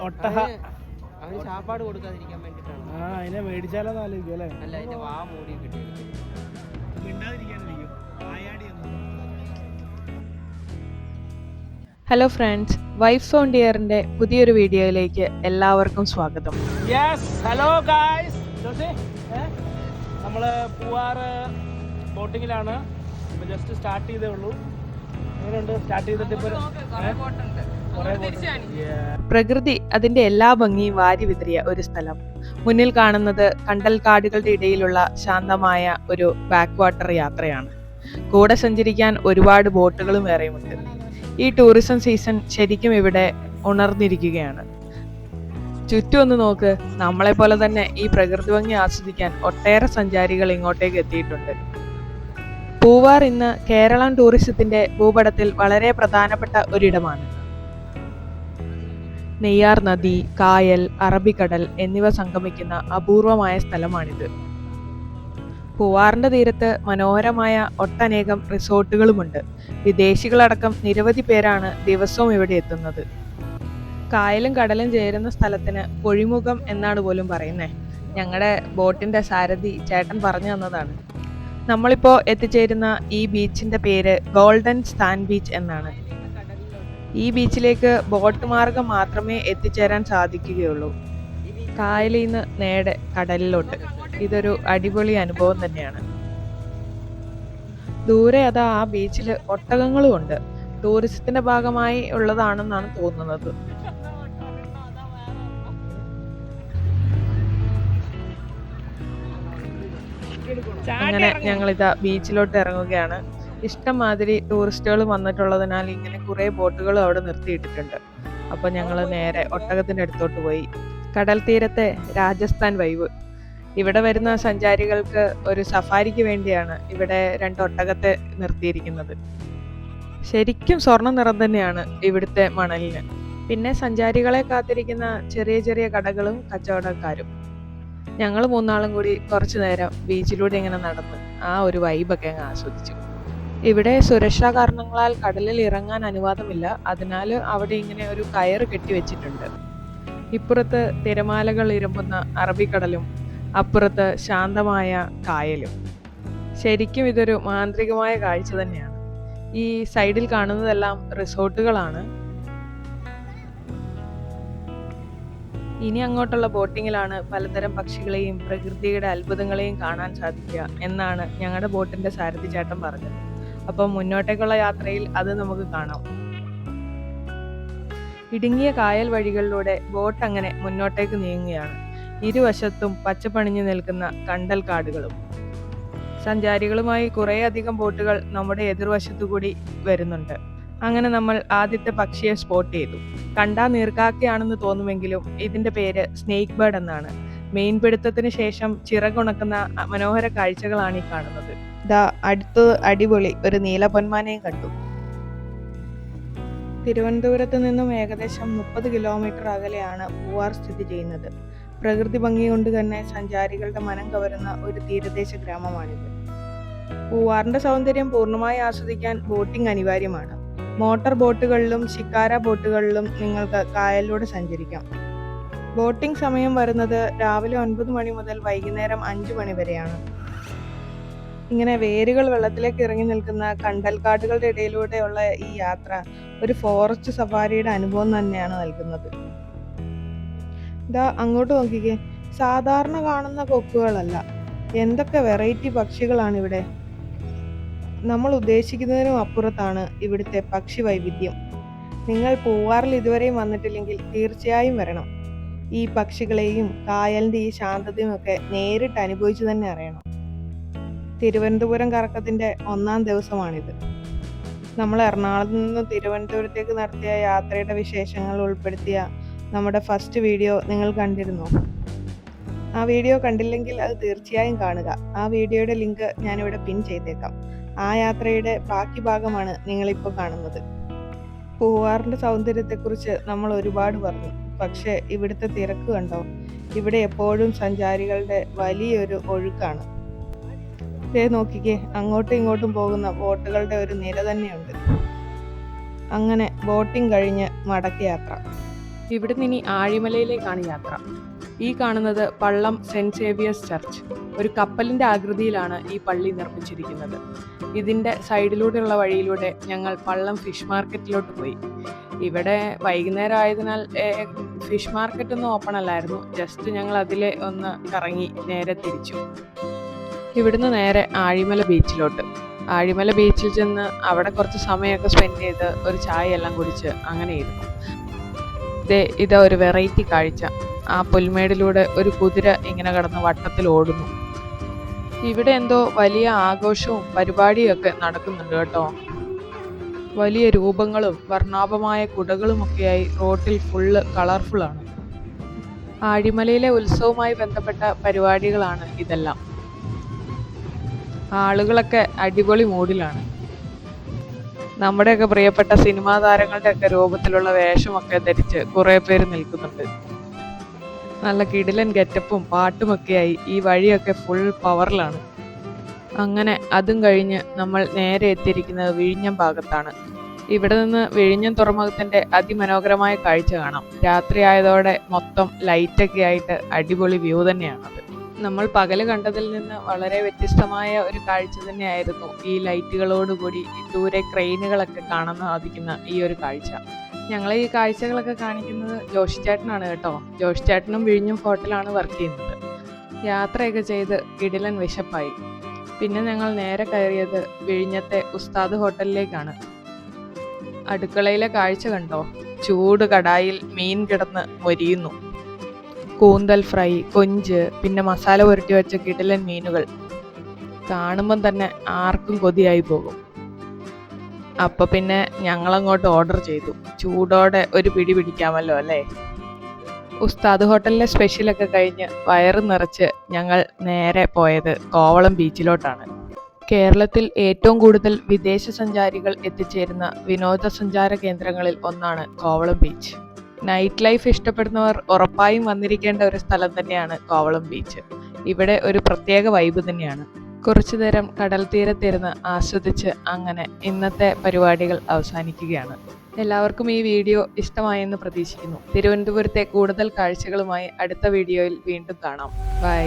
ഒട്ടഹ അവന് ചാപ്പാട് കൊടുക്കാതിരിക്കാൻ വേണ്ടിട്ടാണ്. അതിനെ മേടിച്ചാലോ ആലോചിക്കും അല്ലേ? അല്ല, അതിന്റെ വാ മൂടി കിട്ടിയെടുക്കും. ഹലോ ഫ്രണ്ട്സ്, വൈഫ് ഫോണ്ടിയറിന്റെ പുതിയൊരു വീഡിയോയിലേക്ക് എല്ലാവർക്കും സ്വാഗതം. ഹലോ ഗായ്സ്, നമ്മള് പൂവാറ് ബോട്ടിങ്ങിലാണ്. ജസ്റ്റ് സ്റ്റാർട്ട് ചെയ്തേ ഉള്ളൂ. എങ്ങനെയുണ്ട് സ്റ്റാർട്ട് ചെയ്തിട്ട്? പ്രകൃതി അതിന്റെ എല്ലാ ഭംഗിയും വാരി വിതറിയ ഒരു സ്ഥലം. മുന്നിൽ കാണുന്നത് കണ്ടൽക്കാടുകളുടെ ഇടയിലുള്ള ശാന്തമായ ഒരു ബാക്ക് വാട്ടർ യാത്രയാണ്. കൂടെ സഞ്ചരിക്കാൻ ഒരുപാട് ബോട്ടുകളും വേറെയുമുണ്ട്. ഈ ടൂറിസം സീസൺ ശരിക്കും ഇവിടെ ഉണർന്നിരിക്കുകയാണ്. ചുറ്റും ഒന്ന് നോക്ക്, നമ്മളെ പോലെ തന്നെ ഈ പ്രകൃതി ഭംഗി ആസ്വദിക്കാൻ ഒട്ടേറെ സഞ്ചാരികൾ ഇങ്ങോട്ടേക്ക് എത്തിയിട്ടുണ്ട്. പൂവാർ ഇന്ന് കേരളം ടൂറിസത്തിന്റെ ഭൂപടത്തിൽ വളരെ പ്രധാനപ്പെട്ട ഒരിടമാണ്. നെയ്യാർ നദി, കായൽ, അറബിക്കടൽ എന്നിവ സംഗമിക്കുന്ന അപൂർവമായ സ്ഥലമാണിത്. പൂവാറിന്റെ തീരത്ത് മനോഹരമായ ഒട്ടനേകം റിസോർട്ടുകളുമുണ്ട്. വിദേശികളടക്കം നിരവധി പേരാണ് ദിവസവും ഇവിടെ എത്തുന്നത്. കായലും കടലും ചേരുന്ന സ്ഥലത്തിന് പൊഴിമുഖം എന്നാണ് പോലും പറയുന്നത്. ഞങ്ങളുടെ ബോട്ടിന്റെ സാരഥി ചേട്ടൻ പറഞ്ഞു തന്നതാണ്. നമ്മളിപ്പോൾ എത്തിച്ചേരുന്ന ഈ ബീച്ചിന്റെ പേര് ഗോൾഡൻ സാൻഡ് ബീച്ച് എന്നാണ്. ഈ ബീച്ചിലേക്ക് ബോട്ട് മാർഗം മാത്രമേ എത്തിച്ചേരാൻ സാധിക്കുകയുള്ളൂ. കായലിൽ നിന്ന് നേരെ കടലിലോട്ട്. ഇതൊരു അടിപൊളി അനുഭവം തന്നെയാണ്. ദൂരെ അതാ ആ ബീച്ചിൽ ഒട്ടകങ്ങളും ഉണ്ട്. ടൂറിസത്തിന്റെ ഭാഗമായി ഉള്ളതാണെന്നാണ് തോന്നുന്നത്. അങ്ങനെ ഞങ്ങളിതാ ബീച്ചിലോട്ട് ഇറങ്ങുകയാണ്. ഇഷ്ടംമാതിരി ടൂറിസ്റ്റുകൾ വന്നിട്ടുള്ളതിനാൽ ഇങ്ങനെ കുറെ ബോട്ടുകളും അവിടെ നിർത്തിയിട്ടിട്ടുണ്ട്. അപ്പൊ ഞങ്ങൾ നേരെ ഒട്ടകത്തിന്റെ അടുത്തോട്ട് പോയി. കടൽ തീരത്തെ രാജസ്ഥാൻ വൈബ്. ഇവിടെ വരുന്ന സഞ്ചാരികൾക്ക് ഒരു സഫാരിക്ക് വേണ്ടിയാണ് ഇവിടെ 2 ഒട്ടകത്തെ നിർത്തിയിരിക്കുന്നത്. ശരിക്കും സ്വർണ്ണ നിറം തന്നെയാണ് ഇവിടുത്തെ മണലിന്. പിന്നെ സഞ്ചാരികളെ കാത്തിരിക്കുന്ന ചെറിയ ചെറിയ കടകളും കച്ചവടക്കാരും. ഞങ്ങൾ 3 ആളും കൂടി കുറച്ചു നേരം ബീച്ചിലൂടെ ഇങ്ങനെ നടന്ന് ആ ഒരു വൈബൊക്കെ അങ്ങ് ആസ്വദിച്ചു. ഇവിടെ സുരക്ഷാ കാരണങ്ങളാൽ കടലിൽ ഇറങ്ങാൻ അനുവാദമില്ല. അതിനാൽ അവിടെ ഇങ്ങനെ ഒരു കയറ് കെട്ടിവെച്ചിട്ടുണ്ട്. ഇപ്പുറത്ത് തിരമാലകൾ ഇരമ്പുന്ന അറബിക്കടലും അപ്പുറത്ത് ശാന്തമായ കായലും. ശരിക്കും ഇതൊരു മാന്ത്രികമായ കാഴ്ച തന്നെയാണ്. ഈ സൈഡിൽ കാണുന്നതെല്ലാം റിസോർട്ടുകളാണ്. ഇനി അങ്ങോട്ടുള്ള ബോട്ടിങ്ങിലാണ് പലതരം പക്ഷികളെയും പ്രകൃതിയുടെ അത്ഭുതങ്ങളെയും കാണാൻ സാധിക്കുക എന്നാണ് ഞങ്ങളുടെ ബോട്ടിന്റെ സാരഥി ചേട്ടൻ പറഞ്ഞത്. അപ്പം മുന്നോട്ടേക്കുള്ള യാത്രയിൽ അത് നമുക്ക് കാണാം. ഇടുങ്ങിയ കായൽ വഴികളിലൂടെ ബോട്ട് അങ്ങനെ മുന്നോട്ടേക്ക് നീങ്ങുകയാണ്. ഇരുവശത്തും പച്ചപ്പണിഞ്ഞു നിൽക്കുന്ന കണ്ടൽ കാടുകളും. സഞ്ചാരികളുമായി കുറേ അധികം ബോട്ടുകൾ നമ്മുടെ എതിർവശത്തു കൂടി വരുന്നുണ്ട്. അങ്ങനെ നമ്മൾ ആദ്യത്തെ പക്ഷിയെ സ്പോട്ട് ചെയ്തു. കണ്ടാ നീർക്കാക്കയാണെന്ന് തോന്നുമെങ്കിലും ഇതിന്റെ പേര് സ്നേക്ക് ബേർഡ് എന്നാണ്. മീൻപിടുത്തത്തിന് ശേഷം ചിറകുണക്കുന്ന മനോഹര കാഴ്ചകളാണ് ഈ കാണുന്നത്. അടുത്തത് അടിപൊളി ഒരു നീലപ്പൊന്മാനെയും കണ്ടു. തിരുവനന്തപുരത്ത് നിന്നും ഏകദേശം 30 കിലോമീറ്റർ അകലെയാണ് പൂവാർ സ്ഥിതി ചെയ്യുന്നത്. പ്രകൃതി ഭംഗി കൊണ്ട് തന്നെ സഞ്ചാരികളുടെ മനം കവരുന്ന ഒരു തീരദേശ ഗ്രാമമാണിത്. പൂവാറിന്റെ സൗന്ദര്യം പൂർണ്ണമായി ആസ്വദിക്കാൻ ബോട്ടിംഗ് അനിവാര്യമാണ്. മോട്ടോർ ബോട്ടുകളിലും ഷിക്കാര ബോട്ടുകളിലും നിങ്ങൾക്ക് കായലിലൂടെ സഞ്ചരിക്കാം. ബോട്ടിംഗ് സമയം വരുന്നത് രാവിലെ 9 മണി മുതൽ വൈകുന്നേരം 5 മണി വരെയാണ്. ഇങ്ങനെ വേരുകൾ വെള്ളത്തിലേക്ക് ഇറങ്ങി നിൽക്കുന്ന കണ്ടൽക്കാടുകളുടെ ഇടയിലൂടെയുള്ള ഈ യാത്ര ഒരു ഫോറസ്റ്റ് സഫാരിയുടെ അനുഭവം തന്നെയാണ് നൽകുന്നത്. അങ്ങോട്ട് നോക്കിക്കേ, സാധാരണ കാണുന്ന കൊക്കുകളല്ല, എന്തൊക്കെ വെറൈറ്റി പക്ഷികളാണ് ഇവിടെ. നമ്മൾ ഉദ്ദേശിക്കുന്നതിനും അപ്പുറത്താണ് ഇവിടുത്തെ പക്ഷി വൈവിധ്യം. നിങ്ങൾ പൂവാറിൽ ഇതുവരെയും വന്നിട്ടില്ലെങ്കിൽ തീർച്ചയായും വരണം. ഈ പക്ഷികളെയും കായലിന്റെ ഈ ശാന്തതയും ഒക്കെ നേരിട്ട് അനുഭവിച്ചു തന്നെ അറിയണം. തിരുവനന്തപുരം കറക്കത്തിന്റെ 1-ാം ദിവസമാണിത്. നമ്മൾ എറണാകുളത്ത് നിന്ന് തിരുവനന്തപുരത്തേക്ക് നടത്തിയ യാത്രയുടെ വിശേഷങ്ങൾ ഉൾപ്പെടുത്തിയ നമ്മുടെ ഫസ്റ്റ് വീഡിയോ നിങ്ങൾ കണ്ടിരുന്നോ? ആ വീഡിയോ കണ്ടില്ലെങ്കിൽ അത് തീർച്ചയായും കാണുക. ആ വീഡിയോയുടെ ലിങ്ക് ഞാനിവിടെ പിൻ ചെയ്തേക്കാം. ആ യാത്രയുടെ ബാക്കി ഭാഗമാണ് നിങ്ങളിപ്പോൾ കാണുന്നത്. പൂവാറിന്റെ സൗന്ദര്യത്തെക്കുറിച്ച് നമ്മൾ ഒരുപാട് പറഞ്ഞു. പക്ഷേ ഇവിടുത്തെ തിരക്ക് കണ്ടോ? ഇവിടെ എപ്പോഴും സഞ്ചാരികളുടെ വലിയൊരു ഒഴുക്കാണ്. നോക്കിക്കേ, അങ്ങോട്ടും ഇങ്ങോട്ടും പോകുന്ന ബോട്ടുകളുടെ ഒരു നിര തന്നെയുണ്ട്. അങ്ങനെ ബോട്ടിംഗ് കഴിഞ്ഞ് മടക്കയാത്ര. ഇവിടുന്ന് ഇനി ആഴിമലയിലേക്കാണ് യാത്ര. ഈ കാണുന്നത് പള്ളം സെന്റ് സേവിയേഴ്സ് ചർച്ച്. ഒരു കപ്പലിന്റെ ആകൃതിയിലാണ് ഈ പള്ളി നിർമ്മിച്ചിരിക്കുന്നത്. ഇതിന്റെ സൈഡിലൂടെയുള്ള വഴിയിലൂടെ ഞങ്ങൾ പള്ളം ഫിഷ് മാർക്കറ്റിലോട്ട് പോയി. ഇവിടെ വൈകുന്നേരം ആയതിനാൽ ഫിഷ് മാർക്കറ്റ് ഒന്നും ഓപ്പൺ അല്ലായിരുന്നു. ജസ്റ്റ് ഞങ്ങൾ അതിലെ ഒന്ന് കറങ്ങി നേരെ തിരിച്ചു. ഇവിടുന്ന് നേരെ ആഴിമല ബീച്ചിലോട്ട്. ആഴിമല ബീച്ചിൽ ചെന്ന് അവിടെ കുറച്ച് സമയമൊക്കെ സ്പെൻഡ് ചെയ്ത് ഒരു ചായ എല്ലാം കുടിച്ച് അങ്ങനെ ഇരുന്നു. ഇതാ ഒരു വെറൈറ്റി കാഴ്ച. ആ പുൽമേടിലൂടെ ഒരു കുതിര ഇങ്ങനെ കിടന്ന് വട്ടത്തിൽ ഓടുന്നു. ഇവിടെ എന്തോ വലിയ ആഘോഷവും പരിപാടിയും ഒക്കെ നടക്കുന്നുണ്ട് കേട്ടോ. വലിയ രൂപങ്ങളും വർണ്ണാഭമായ കുടകളുമൊക്കെയായി റോട്ടിൽ ഫുള്ള് കളർഫുള്ളാണ്. ആഴിമലയിലെ ഉത്സവവുമായി ബന്ധപ്പെട്ട പരിപാടികളാണ് ഇതെല്ലാം. ആളുകളൊക്കെ അടിപൊളി മൂഡിലാണ്. നമ്മുടെയൊക്കെ പ്രിയപ്പെട്ട സിനിമാ താരങ്ങളുടെയൊക്കെ രൂപത്തിലുള്ള വേഷമൊക്കെ ധരിച്ച് കുറേ പേര് നിൽക്കുന്നുണ്ട്. നല്ല കിടിലൻ ഗെറ്റപ്പും പാട്ടുമൊക്കെയായി ഈ വഴിയൊക്കെ ഫുൾ പവറിലാണ്. അങ്ങനെ അതും കഴിഞ്ഞ് നമ്മൾ നേരെ എത്തിയിരിക്കുന്നത് വിഴിഞ്ഞം ഭാഗത്താണ്. ഇവിടെ നിന്ന് വിഴിഞ്ഞം തുറമുഖത്തിന്റെ അതിമനോഹരമായ കാഴ്ച കാണാം. രാത്രി ആയതോടെ മൊത്തം ലൈറ്റൊക്കെ ആയിട്ട് അടിപൊളി വ്യൂ തന്നെയാണത്. നമ്മൾ പകല് കണ്ടതിൽ നിന്ന് വളരെ വ്യത്യസ്തമായ ഒരു കാഴ്ച തന്നെയായിരുന്നു ഈ ലൈറ്റുകളോടുകൂടി ദൂരെ ക്രെയിനുകളൊക്കെ കാണാൻ സാധിക്കുന്ന ഈ ഒരു കാഴ്ച. ഞങ്ങളെ ഈ കാഴ്ചകളൊക്കെ കാണിക്കുന്നത് ജോഷിച്ചേട്ടനാണ് കേട്ടോ. ജോഷിച്ചേട്ടനും വിഴിഞ്ഞം ഫോർട്ടിലാണ് വർക്ക് ചെയ്യുന്നത്. യാത്രയൊക്കെ ചെയ്ത് കിടിലൻ വിശപ്പായി. പിന്നെ ഞങ്ങൾ നേരെ കയറിയത് വിഴിഞ്ഞത്തെ ഉസ്താദ് ഹോട്ടലിലേക്കാണ്. അടുക്കളയിലെ കാഴ്ച കണ്ടോ? ചൂട് കടായിൽ മീൻ കിടന്ന് മൊരിയുന്നു. കൂന്തൽ ഫ്രൈ, കൊഞ്ച്, പിന്നെ മസാല പുരട്ടി വെച്ച കിടിലൻ മീനുകൾ കാണുമ്പം തന്നെ ആർക്കും കൊതിയായി പോകും. അപ്പൊ പിന്നെ ഞങ്ങളങ്ങോട്ട് ഓർഡർ ചെയ്തു. ചൂടോടെ ഒരു പിടി പിടിക്കാമല്ലോ അല്ലേ. ഉസ്താദ് ഹോട്ടലിലെ സ്പെഷ്യലൊക്കെ കഴിഞ്ഞ് വയറ് നിറച്ച് ഞങ്ങൾ നേരെ പോയത് കോവളം ബീച്ചിലോട്ടാണ്. കേരളത്തിൽ ഏറ്റവും കൂടുതൽ വിദേശ സഞ്ചാരികൾ എത്തിച്ചേരുന്ന വിനോദസഞ്ചാര കേന്ദ്രങ്ങളിൽ ഒന്നാണ് കോവളം ബീച്ച്. നൈറ്റ് ലൈഫ് ഇഷ്ടപ്പെടുന്നവർ ഉറപ്പായും വന്നിരിക്കേണ്ട ഒരു സ്ഥലം തന്നെയാണ് കോവളം ബീച്ച്. ഇവിടെ ഒരു പ്രത്യേക വൈബ് തന്നെയാണ്. കുറച്ചു നേരം കടൽ തീരത്തിരുന്ന് ആസ്വദിച്ച് അങ്ങനെ ഇന്നത്തെ പരിപാടികൾ അവസാനിക്കുകയാണ്. എല്ലാവർക്കും ഈ വീഡിയോ ഇഷ്ടമായെന്ന് പ്രതീക്ഷിക്കുന്നു. തിരുവനന്തപുരത്തെ കൂടുതൽ കാഴ്ചകളുമായി അടുത്ത വീഡിയോയിൽ വീണ്ടും കാണാം. ബൈ.